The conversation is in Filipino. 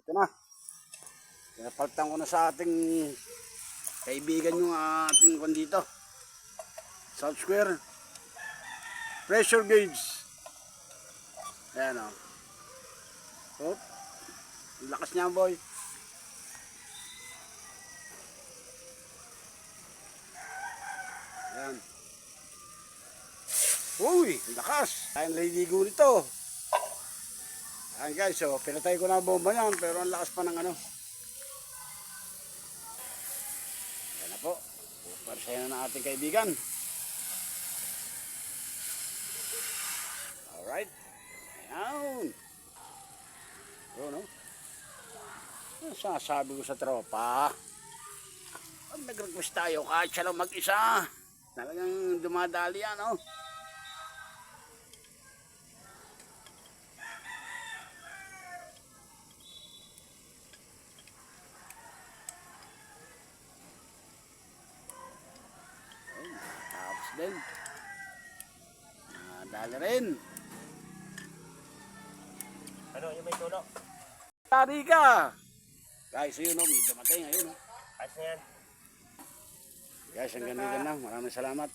Ito na. Pinapaltan ko na sa ating kaibigan yung ating kwan dito. South Square. Pressure gauge. Ayan o. Oh. Lakas niya boy. Ayan. Uy, lakas. Ayan, naliligo nito. Ayan guys, so pinatay ko na ang bomba niyan, pero ang lakas pa ng ano. Ayan na po. Parsaya na ng ating kaibigan. Alright. Ayan. Yun, no? Ano sasabi ko sa tropa? Pag nag-request tayo, kahit siya lang mag-isa. Talagang dumadali yan, no? Tapos din. Dali rin. Ano, yung may tulok? Tari ka! Guys, yun o, may dumating. Ayun o. Ayos na yan. Guys, hanggang dito na. Maraming salamat.